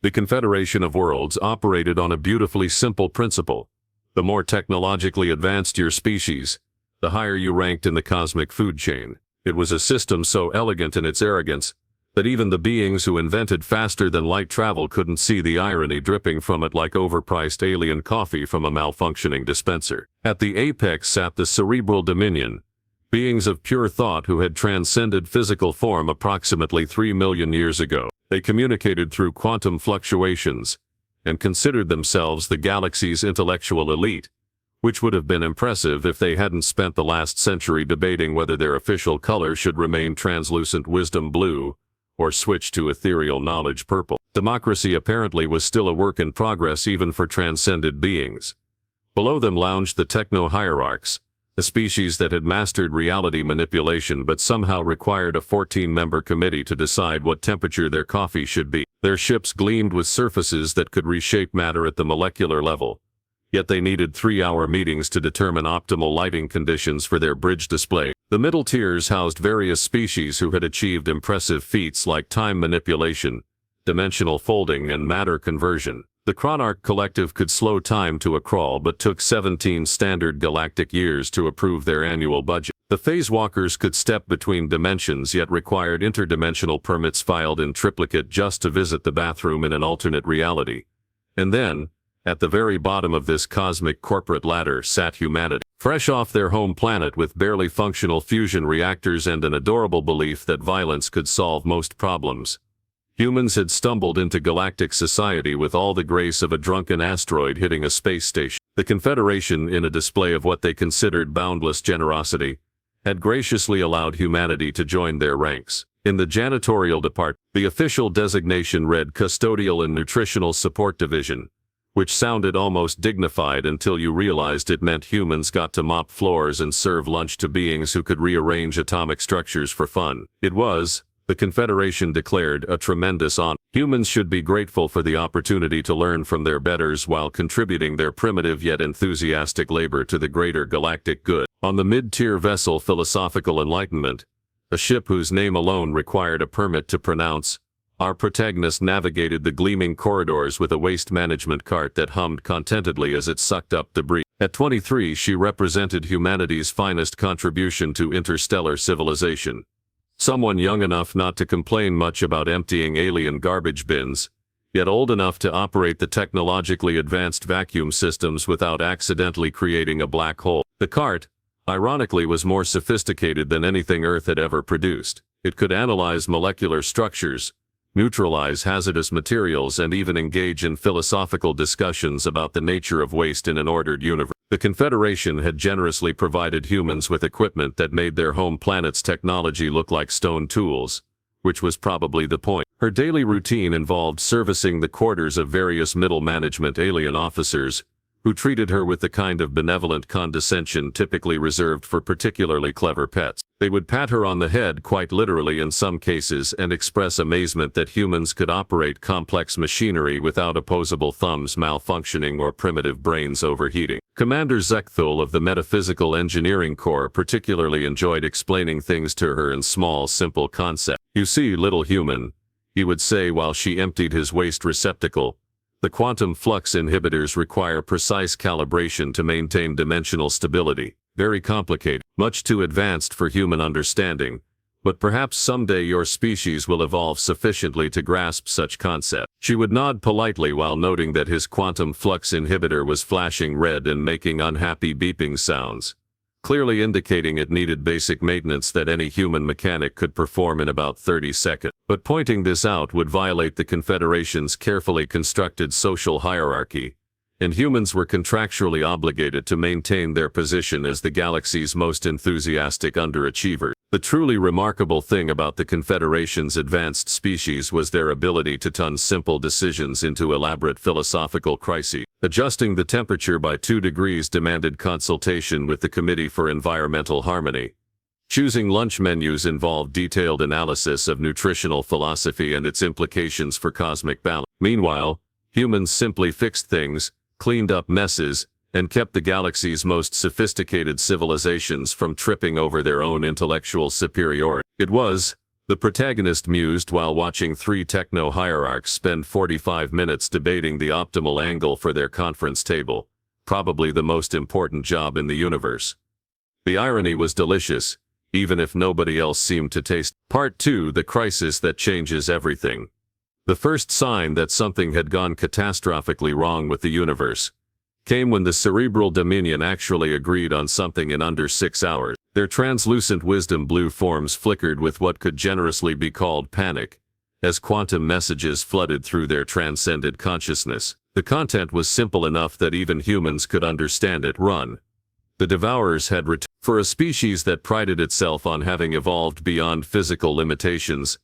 The Confederation of Worlds operated on a beautifully simple principle. The more technologically advanced your species, the higher you ranked in the cosmic food chain. It was a system so elegant in its arrogance that even the beings who invented faster-than-light travel couldn't see the irony dripping from it like overpriced alien coffee from a malfunctioning dispenser. At the apex sat the cerebral dominion, beings of pure thought who had transcended physical form approximately 3 million years ago. They communicated through quantum fluctuations and considered themselves the galaxy's intellectual elite, which would have been impressive if they hadn't spent the last century debating whether their official color should remain translucent wisdom blue or switch to ethereal knowledge purple. Democracy apparently was still a work in progress even for transcended beings. Below them lounged the techno-hierarchs, a species that had mastered reality manipulation but somehow required a 14-member committee to decide what temperature their coffee should be. Their ships gleamed with surfaces that could reshape matter at the molecular level, yet they needed 3-hour meetings to determine optimal lighting conditions for their bridge display. The middle tiers housed various species who had achieved impressive feats like time manipulation, dimensional folding, and matter conversion. The Chronarch Collective could slow time to a crawl but took 17 standard galactic years to approve their annual budget. The Phase Walkers could step between dimensions yet required interdimensional permits filed in triplicate just to visit the bathroom in an alternate reality. And then, at the very bottom of this cosmic corporate ladder sat humanity, fresh off their home planet with barely functional fusion reactors and an adorable belief that violence could solve most problems. Humans had stumbled into galactic society with all the grace of a drunken asteroid hitting a space station. The Confederation, in a display of what they considered boundless generosity, had graciously allowed humanity to join their ranks. In the janitorial department, the official designation read Custodial and Nutritional Support Division, which sounded almost dignified until you realized it meant humans got to mop floors and serve lunch to beings who could rearrange atomic structures for fun. It was, the Confederation declared, a tremendous honor. Humans should be grateful for the opportunity to learn from their betters while contributing their primitive yet enthusiastic labor to the greater galactic good. On the mid-tier vessel Philosophical Enlightenment, a ship whose name alone required a permit to pronounce, our protagonist navigated the gleaming corridors with a waste management cart that hummed contentedly as it sucked up debris. At 23, she represented humanity's finest contribution to interstellar civilization. Someone young enough not to complain much about emptying alien garbage bins, yet old enough to operate the technologically advanced vacuum systems without accidentally creating a black hole. The cart, ironically, was more sophisticated than anything Earth had ever produced. It could analyze molecular structures, neutralize hazardous materials, and even engage in philosophical discussions about the nature of waste in an ordered universe. The Confederation had generously provided humans with equipment that made their home planet's technology look like stone tools, which was probably the point. Her daily routine involved servicing the quarters of various middle management alien officers, who treated her with the kind of benevolent condescension typically reserved for particularly clever pets. They would pat her on the head quite literally in some cases and express amazement that humans could operate complex machinery without opposable thumbs malfunctioning or primitive brains overheating. Commander Zekthul of the Metaphysical Engineering Corps particularly enjoyed explaining things to her in small, simple concepts. You see, little human, he would say while she emptied his waste receptacle, the quantum flux inhibitors require precise calibration to maintain dimensional stability. Very complicated, much too advanced for human understanding, but perhaps someday your species will evolve sufficiently to grasp such concept. She would nod politely while noting that his quantum flux inhibitor was flashing red and making unhappy beeping sounds, clearly indicating it needed basic maintenance that any human mechanic could perform in about 30 seconds. But pointing this out would violate the Confederation's carefully constructed social hierarchy, and humans were contractually obligated to maintain their position as the galaxy's most enthusiastic underachievers. The truly remarkable thing about the Confederation's advanced species was their ability to turn simple decisions into elaborate philosophical crises. Adjusting the temperature by 2 degrees demanded consultation with the Committee for Environmental Harmony. Choosing lunch menus involved detailed analysis of nutritional philosophy and its implications for cosmic balance. Meanwhile, humans simply fixed things, cleaned up messes, and kept the galaxy's most sophisticated civilizations from tripping over their own intellectual superiority. It was, The protagonist mused while watching three techno-hierarchs spend 45 minutes debating the optimal angle for their conference table, probably the most important job in the universe. The irony was delicious, even if nobody else seemed to taste. Part 2: The Crisis That Changes Everything. The first sign that something had gone catastrophically wrong with the universe came when the cerebral dominion actually agreed on something in under 6 hours. Their translucent wisdom blue forms flickered with what could generously be called panic, as quantum messages flooded through their transcended consciousness. The content was simple enough that even humans could understand it. Run. The Devourers had returned. For a species that prided itself on having evolved beyond physical limitations,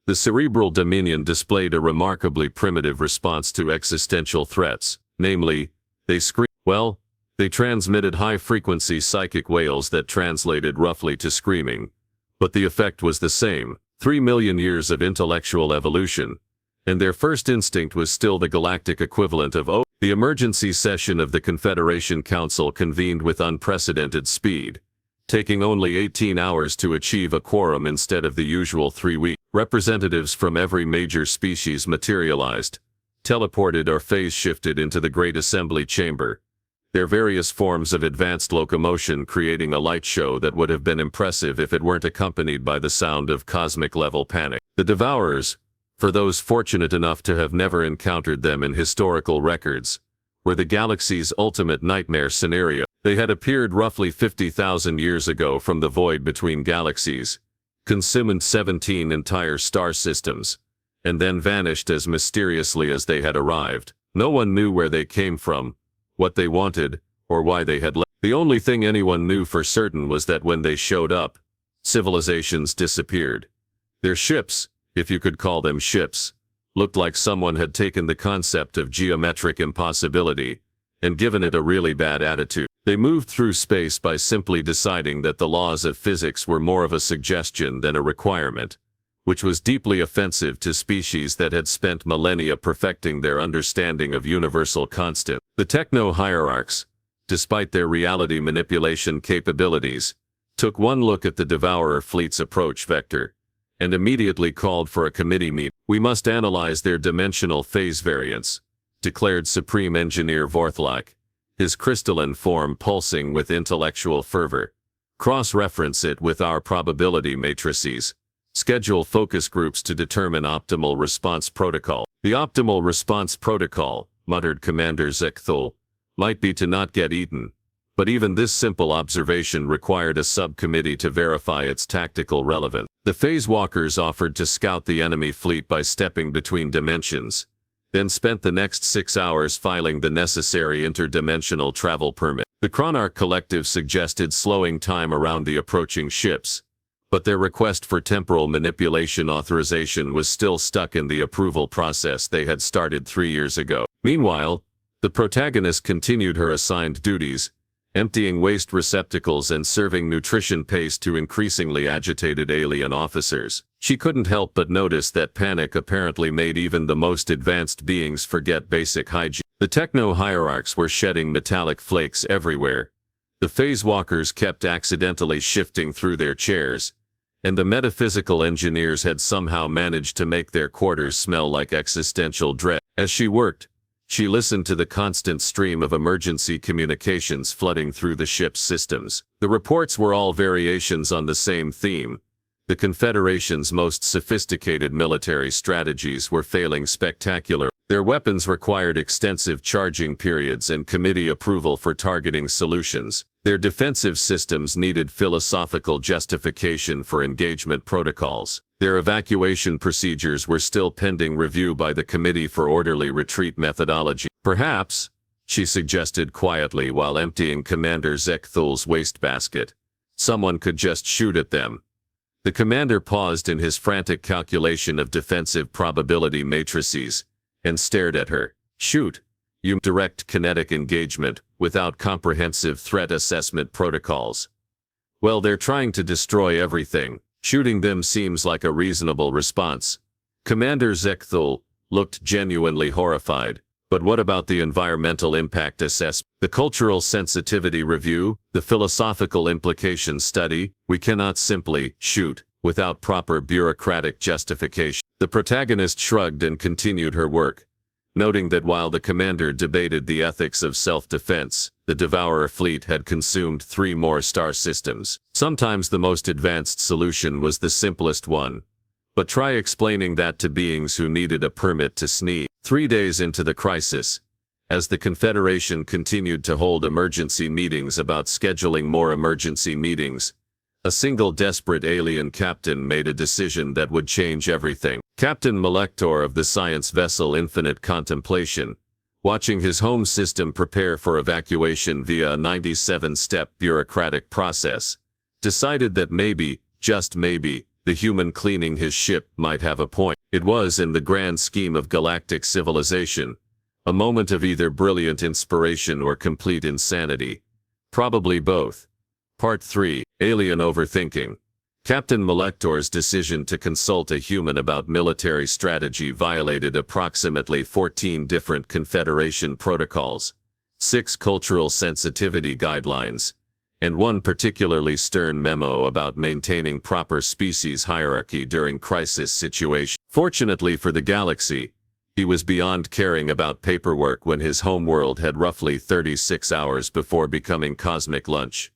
the cerebral dominion displayed a remarkably primitive response to existential threats, namely, they screamed. Well, they transmitted high-frequency psychic wails that translated roughly to screaming, but the effect was the same. 3 million years of intellectual evolution, and their first instinct was still the galactic equivalent of "oh." The emergency session of the Confederation Council convened with unprecedented speed, taking only 18 hours to achieve a quorum instead of the usual 3 weeks. Representatives from every major species materialized, teleported or phase-shifted into the Great Assembly Chamber, their various forms of advanced locomotion creating a light show that would have been impressive if it weren't accompanied by the sound of cosmic-level panic. The Devourers, for those fortunate enough to have never encountered them in historical records, were the galaxy's ultimate nightmare scenario. They had appeared roughly 50,000 years ago from the void between galaxies, consumed 17 entire star systems, and then vanished as mysteriously as they had arrived. No one knew where they came from, what they wanted, or why they had left. The only thing anyone knew for certain was that when they showed up, civilizations disappeared. Their ships, if you could call them ships, looked like someone had taken the concept of geometric impossibility and given it a really bad attitude. They moved through space by simply deciding that the laws of physics were more of a suggestion than a requirement, which was deeply offensive to species that had spent millennia perfecting their understanding of universal constant. The techno-hierarchs, despite their reality manipulation capabilities, took one look at the Devourer fleet's approach vector, and immediately called for a committee meeting. "We must analyze their dimensional phase variance," declared Supreme Engineer Vorthlak, his crystalline form pulsing with intellectual fervor. "Cross-reference it with our probability matrices. Schedule focus groups to determine optimal response protocol." "The optimal response protocol," muttered Commander Zekthul, "might be to not get eaten." But even this simple observation required a subcommittee to verify its tactical relevance. The phase walkers offered to scout the enemy fleet by stepping between dimensions, then spent the next 6 hours filing the necessary interdimensional travel permit. The Chronarch Collective suggested slowing time around the approaching ships, but their request for temporal manipulation authorization was still stuck in the approval process they had started 3 years ago. Meanwhile, the protagonist continued her assigned duties, emptying waste receptacles and serving nutrition paste to increasingly agitated alien officers. She couldn't help but notice that panic apparently made even the most advanced beings forget basic hygiene. The techno-hierarchs were shedding metallic flakes everywhere. The phase walkers kept accidentally shifting through their chairs, and the metaphysical engineers had somehow managed to make their quarters smell like existential dread. As she worked, she listened to the constant stream of emergency communications flooding through the ship's systems. The reports were all variations on the same theme. The Confederation's most sophisticated military strategies were failing spectacularly. Their weapons required extensive charging periods and committee approval for targeting solutions. Their defensive systems needed philosophical justification for engagement protocols. Their evacuation procedures were still pending review by the Committee for Orderly Retreat Methodology. "Perhaps," she suggested quietly while emptying Commander Zekthul's wastebasket, "someone could just shoot at them." The commander paused in his frantic calculation of defensive probability matrices, and stared at her. "Shoot? You mean direct kinetic engagement, without comprehensive threat assessment protocols? Well, they're trying to destroy everything. Shooting them seems like a reasonable response." Commander Zekthul looked genuinely horrified. "But what about the environmental impact assessment, the cultural sensitivity review, the philosophical implications study? We cannot simply shoot." without proper bureaucratic justification. The protagonist shrugged and continued her work, noting that while the commander debated the ethics of self-defense, the Devourer fleet had consumed 3 more star systems. Sometimes the most advanced solution was the simplest one. But try explaining that to beings who needed a permit to sneeze. 3 days into the crisis, as the Confederation continued to hold emergency meetings about scheduling more emergency meetings, a single desperate alien captain made a decision that would change everything. Captain Melector of the science vessel Infinite Contemplation, watching his home system prepare for evacuation via a 97-step bureaucratic process, decided that maybe, just maybe, the human cleaning his ship might have a point. It was, in the grand scheme of galactic civilization, a moment of either brilliant inspiration or complete insanity. Probably both. Part 3. Alien Overthinking. Captain Melector's decision to consult a human about military strategy violated approximately 14 different Confederation protocols, 6 cultural sensitivity guidelines, and 1 particularly stern memo about maintaining proper species hierarchy during crisis situations. Fortunately for the galaxy, he was beyond caring about paperwork when his homeworld had roughly 36 hours before becoming cosmic lunch.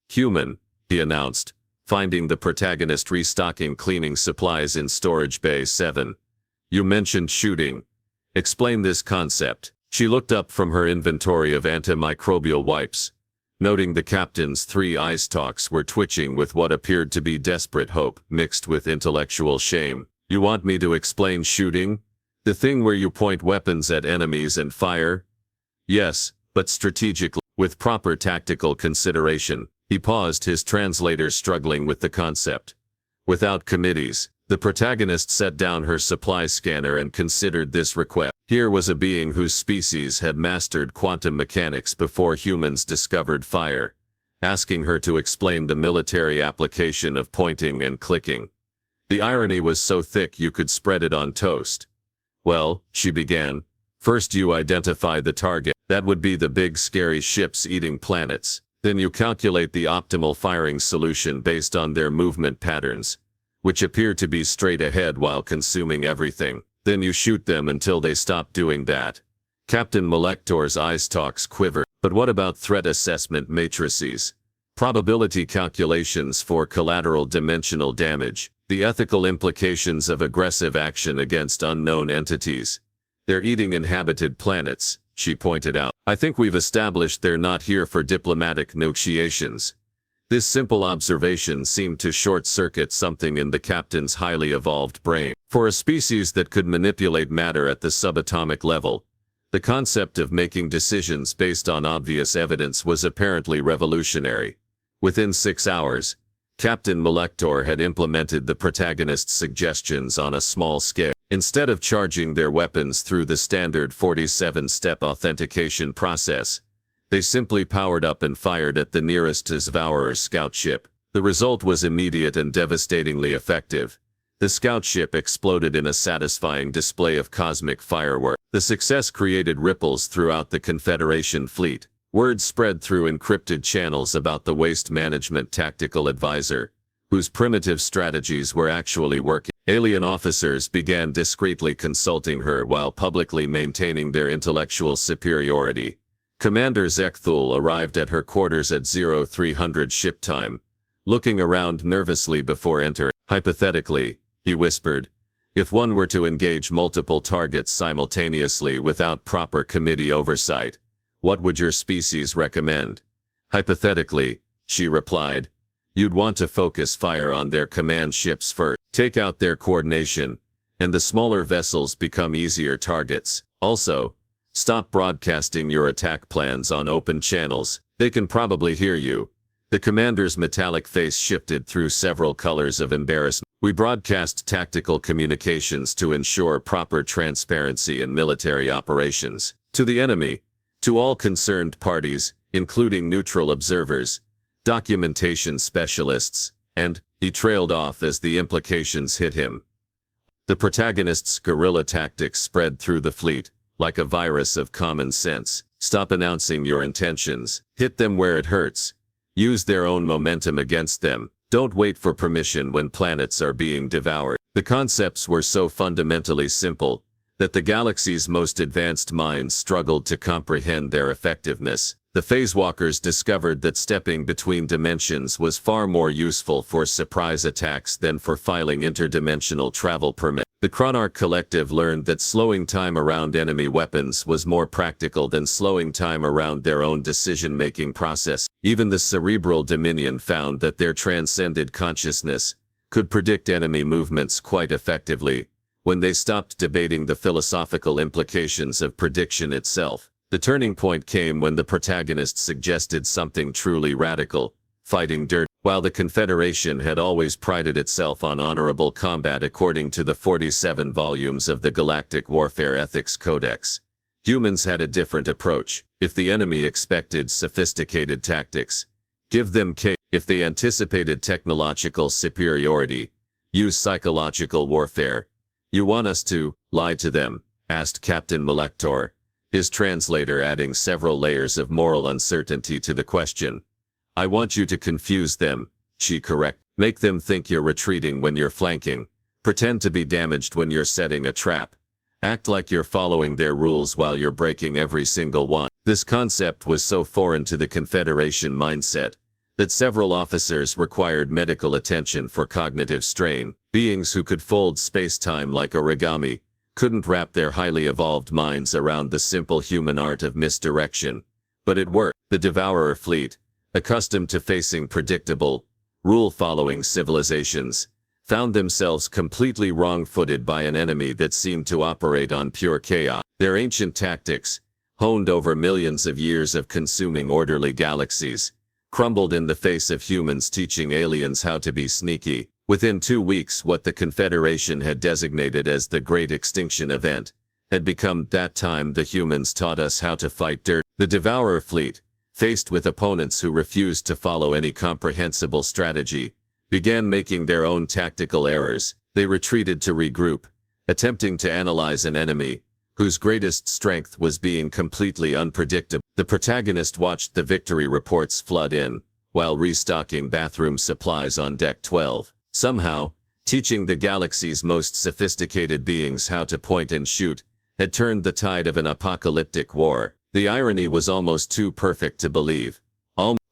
"Human," he announced, finding the protagonist restocking cleaning supplies in Storage Bay 7. "You mentioned shooting. Explain this concept." She looked up from her inventory of antimicrobial wipes, noting the captain's 3 eye stalks were twitching with what appeared to be desperate hope mixed with intellectual shame. "You want me to explain shooting? The thing where you point weapons at enemies and fire?" "Yes, but strategically, with proper tactical consideration." He paused, his translator struggling with the concept. Without committees, the protagonist set down her supply scanner and considered this request. Here was a being whose species had mastered quantum mechanics before humans discovered fire, asking her to explain the military application of pointing and clicking. The irony was so thick you could spread it on toast. "Well," she began, "first you identify the target. That would be the big scary ships eating planets. Then you calculate the optimal firing solution based on their movement patterns, which appear to be straight ahead while consuming everything. Then you shoot them until they stop doing that." Captain Melector's eye stalks quivered. "But what about threat assessment matrices? Probability calculations for collateral dimensional damage, the ethical implications of aggressive action against unknown entities. They're eating inhabited planets," she pointed out. "I think we've established they're not here for diplomatic negotiations." This simple observation seemed to short-circuit something in the captain's highly evolved brain. For a species that could manipulate matter at the subatomic level, the concept of making decisions based on obvious evidence was apparently revolutionary. Within 6 hours, Captain Melector had implemented the protagonist's suggestions on a small scale. Instead of charging their weapons through the standard 47-step authentication process, they simply powered up and fired at the nearest Devourer scout ship. The result was immediate and devastatingly effective. The scout ship exploded in a satisfying display of cosmic fireworks. The success created ripples throughout the Confederation fleet. Word spread through encrypted channels about the waste management tactical advisor, whose primitive strategies were actually working. Alien officers began discreetly consulting her while publicly maintaining their intellectual superiority. Commander Zekthul arrived at her quarters at 0300 ship time, looking around nervously before entering. "Hypothetically," he whispered, "if one were to engage multiple targets simultaneously without proper committee oversight, what would your species recommend?" "Hypothetically," she replied, "you'd want to focus fire on their command ships first. Take out their coordination, and the smaller vessels become easier targets. Also, stop broadcasting your attack plans on open channels. They can probably hear you." The commander's metallic face shifted through several colors of embarrassment. "We broadcast tactical communications to ensure proper transparency in military operations. To the enemy, to all concerned parties, including neutral observers, documentation specialists, and..." He trailed off as the implications hit him. The protagonist's guerrilla tactics spread through the fleet, like a virus of common sense. Stop announcing your intentions. Hit them where it hurts. Use their own momentum against them. Don't wait for permission when planets are being devoured. The concepts were so fundamentally simple that the galaxy's most advanced minds struggled to comprehend their effectiveness. The phasewalkers discovered that stepping between dimensions was far more useful for surprise attacks than for filing interdimensional travel permits. The Chronarch Collective learned that slowing time around enemy weapons was more practical than slowing time around their own decision-making process. Even the Cerebral Dominion found that their transcended consciousness could predict enemy movements quite effectively when they stopped debating the philosophical implications of prediction itself. The turning point came when the protagonist suggested something truly radical: fighting dirt. While the Confederation had always prided itself on honorable combat according to the 47 volumes of the Galactic Warfare Ethics Codex, humans had a different approach. If the enemy expected sophisticated tactics, give them chaos. If they anticipated technological superiority, use psychological warfare. "You want us to lie to them?" asked Captain Malektor, his translator adding several layers of moral uncertainty to the question. "I want you to confuse them," she corrected. "Make them think you're retreating when you're flanking. Pretend to be damaged when you're setting a trap. Act like you're following their rules while you're breaking every single one." This concept was so foreign to the Confederation mindset that several officers required medical attention for cognitive strain. Beings who could fold space-time like origami couldn't wrap their highly evolved minds around the simple human art of misdirection. But it worked. The Devourer fleet, accustomed to facing predictable, rule-following civilizations, found themselves completely wrong-footed by an enemy that seemed to operate on pure chaos. Their ancient tactics, honed over millions of years of consuming orderly galaxies, crumbled in the face of humans teaching aliens how to be sneaky. Within 2 weeks, what the Confederation had designated as the Great Extinction Event had become "that time the humans taught us how to fight dirt." The Devourer fleet, faced with opponents who refused to follow any comprehensible strategy, began making their own tactical errors. They retreated to regroup, attempting to analyze an enemy whose greatest strength was being completely unpredictable. The protagonist watched the victory reports flood in, while restocking bathroom supplies on Deck 12. Somehow, teaching the galaxy's most sophisticated beings how to point and shoot had turned the tide of an apocalyptic war. The irony was almost too perfect to believe.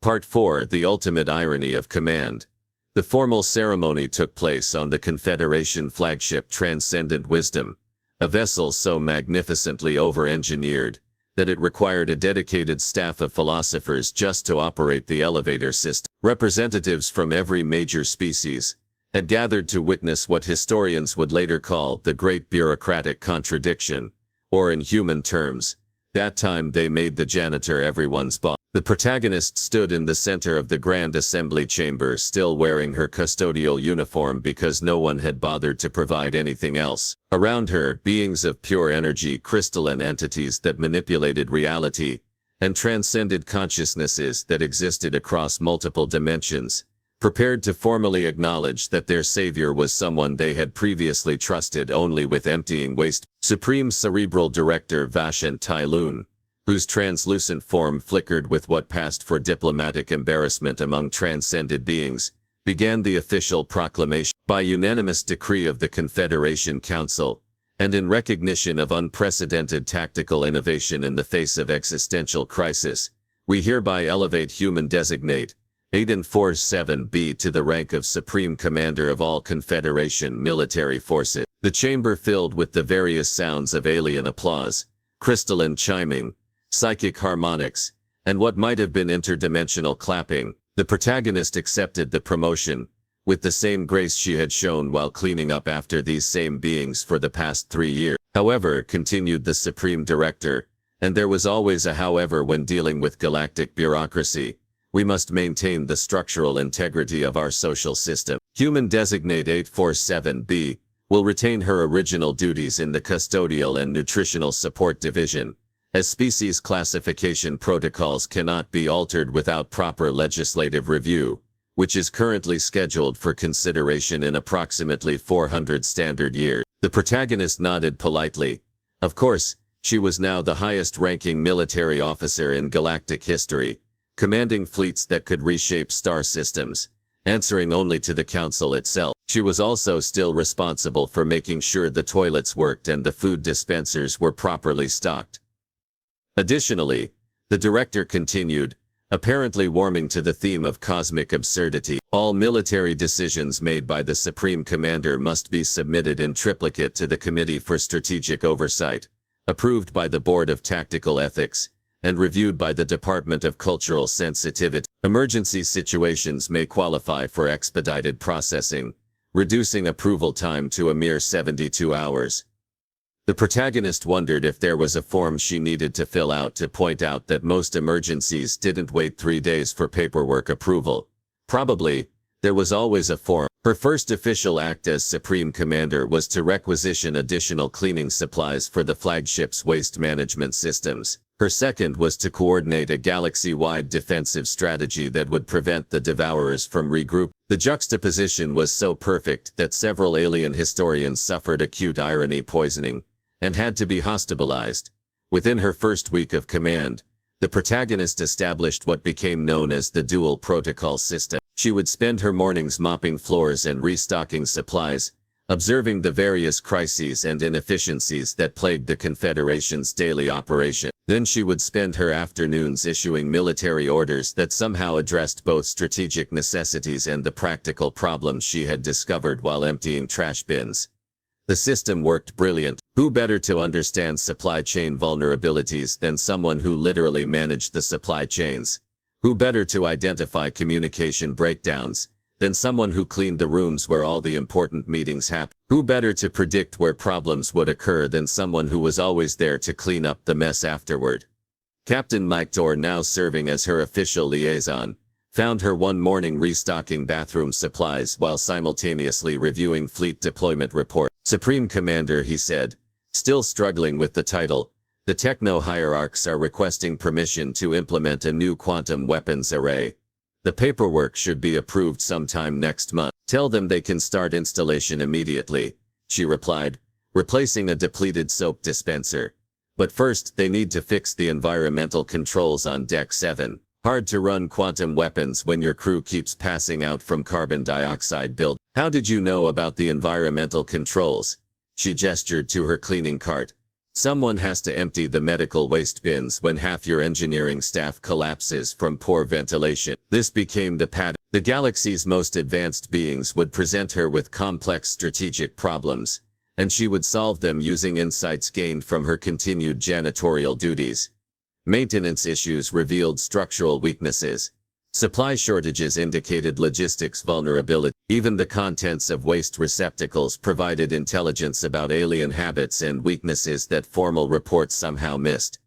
Part 4: The Ultimate Irony of Command. The formal ceremony took place on the Confederation flagship Transcendent Wisdom, a vessel so magnificently over-engineered that it required a dedicated staff of philosophers just to operate the elevator system. Representatives from every major species had gathered to witness what historians would later call the Great Bureaucratic Contradiction, or in human terms, that time they made the janitor everyone's boss. The protagonist stood in the center of the Grand Assembly Chamber, still wearing her custodial uniform because no one had bothered to provide anything else. Around her, beings of pure energy, crystalline entities that manipulated reality and transcended consciousnesses that existed across multiple dimensions, prepared to formally acknowledge that their savior was someone they had previously trusted only with emptying waste. Supreme Cerebral Director Vashant Tylun, whose translucent form flickered with what passed for diplomatic embarrassment among transcended beings, began the official proclamation. By unanimous decree of the Confederation Council, and in recognition of unprecedented tactical innovation in the face of existential crisis, we hereby elevate Human Designate Aiden Force 7B to the rank of Supreme Commander of all Confederation military forces. The chamber filled with the various sounds of alien applause, crystalline chiming, psychic harmonics, and what might have been interdimensional clapping. The protagonist accepted the promotion with the same grace she had shown while cleaning up after these same beings for the past 3 years. However, continued the Supreme Director, and there was always a however when dealing with galactic bureaucracy, we must maintain the structural integrity of our social system. Human Designate 847B will retain her original duties in the Custodial and Nutritional Support Division, as species classification protocols cannot be altered without proper legislative review, which is currently scheduled for consideration in approximately 400 standard years. The protagonist nodded politely. Of course, she was now the highest-ranking military officer in galactic history, commanding fleets that could reshape star systems, answering only to the council itself. She was also still responsible for making sure the toilets worked and the food dispensers were properly stocked. Additionally, the director continued, apparently warming to the theme of cosmic absurdity, all military decisions made by the Supreme Commander must be submitted in triplicate to the Committee for Strategic Oversight, approved by the Board of Tactical Ethics, and reviewed by the Department of Cultural Sensitivity. Emergency situations may qualify for expedited processing, reducing approval time to a mere 72 hours. The protagonist wondered if there was a form she needed to fill out to point out that most emergencies didn't wait 3 days for paperwork approval. Probably, there was always a form. Her first official act as Supreme Commander was to requisition additional cleaning supplies for the flagship's waste management systems. Her second was to coordinate a galaxy-wide defensive strategy that would prevent the Devourers from regrouping. The juxtaposition was so perfect that several alien historians suffered acute irony poisoning and had to be hospitalized. Within her first week of command, the protagonist established what became known as the dual protocol system. She would spend her mornings mopping floors and restocking supplies, observing the various crises and inefficiencies that plagued the Confederation's daily operation. Then she would spend her afternoons issuing military orders that somehow addressed both strategic necessities and the practical problems she had discovered while emptying trash bins. The system worked brilliant. Who better to understand supply chain vulnerabilities than someone who literally managed the supply chains? Who better to identify communication breakdowns than someone who cleaned the rooms where all the important meetings happened? Who better to predict where problems would occur than someone who was always there to clean up the mess afterward? Captain Mike Dorr, now serving as her official liaison, found her one morning restocking bathroom supplies while simultaneously reviewing fleet deployment reports. Supreme Commander, he said, still struggling with the title, the techno-hierarchs are requesting permission to implement a new quantum weapons array. The paperwork should be approved sometime next month. Tell them they can start installation immediately, she replied, replacing a depleted soap dispenser. But first they need to fix the environmental controls on Deck 7. Hard to run quantum weapons when your crew keeps passing out from carbon dioxide build. How did you know about the environmental controls? She gestured to her cleaning cart. Someone has to empty the medical waste bins when half your engineering staff collapses from poor ventilation. This became the pattern. The galaxy's most advanced beings would present her with complex strategic problems, and she would solve them using insights gained from her continued janitorial duties. Maintenance issues revealed structural weaknesses. Supply shortages indicated logistics vulnerability. Even the contents of waste receptacles provided intelligence about alien habits and weaknesses that formal reports somehow missed.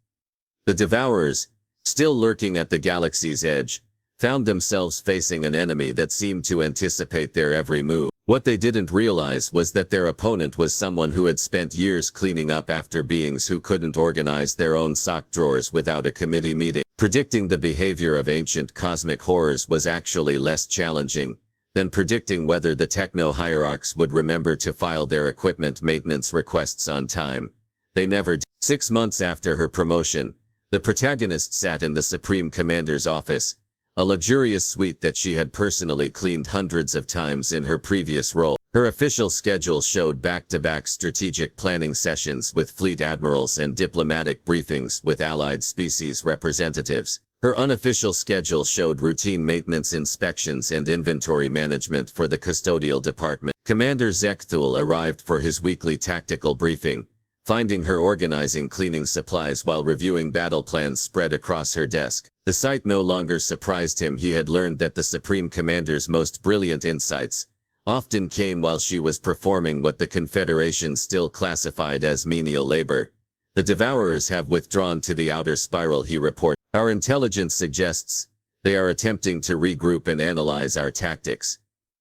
The Devourers, still lurking at the galaxy's edge, found themselves facing an enemy that seemed to anticipate their every move. What they didn't realize was that their opponent was someone who had spent years cleaning up after beings who couldn't organize their own sock drawers without a committee meeting. Predicting the behavior of ancient cosmic horrors was actually less challenging than predicting whether the techno-hierarchs would remember to file their equipment maintenance requests on time. They never did. 6 months after her promotion, the protagonist sat in the Supreme Commander's office, a luxurious suite that she had personally cleaned hundreds of times in her previous role. Her official schedule showed back-to-back strategic planning sessions with fleet admirals and diplomatic briefings with allied species representatives. Her unofficial schedule showed routine maintenance inspections and inventory management for the custodial department. Commander Zekthul arrived for his weekly tactical briefing, finding her organizing cleaning supplies while reviewing battle plans spread across her desk. The sight no longer surprised him. He had learned that the Supreme Commander's most brilliant insights often came while she was performing what the Confederation still classified as menial labor. The Devourers have withdrawn to the outer spiral, he reported. Our intelligence suggests they are attempting to regroup and analyze our tactics.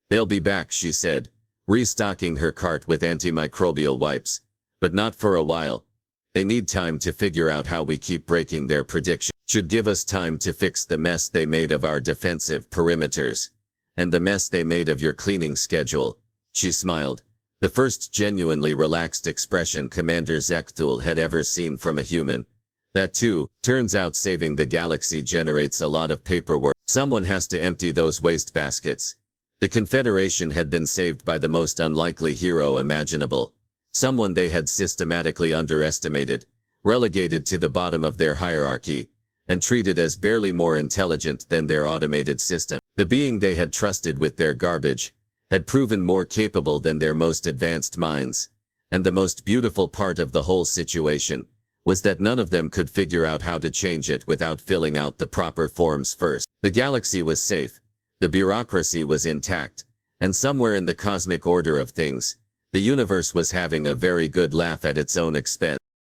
They'll be back, she said, restocking her cart with antimicrobial wipes. But not for a while. They need time to figure out how we keep breaking their prediction. Should give us time to fix the mess they made of our defensive perimeters. And the mess they made of your cleaning schedule. She smiled. The first genuinely relaxed expression Commander Zekthul had ever seen from a human. That too, turns out saving the galaxy generates a lot of paperwork. Someone has to empty those waste baskets. The Confederation had been saved by the most unlikely hero imaginable, someone they had systematically underestimated, relegated to the bottom of their hierarchy, and treated as barely more intelligent than their automated system. The being they had trusted with their garbage had proven more capable than their most advanced minds, and the most beautiful part of the whole situation was that none of them could figure out how to change it without filling out the proper forms first. The galaxy was safe, the bureaucracy was intact, and somewhere in the cosmic order of things, the universe was having a very good laugh at its own expense.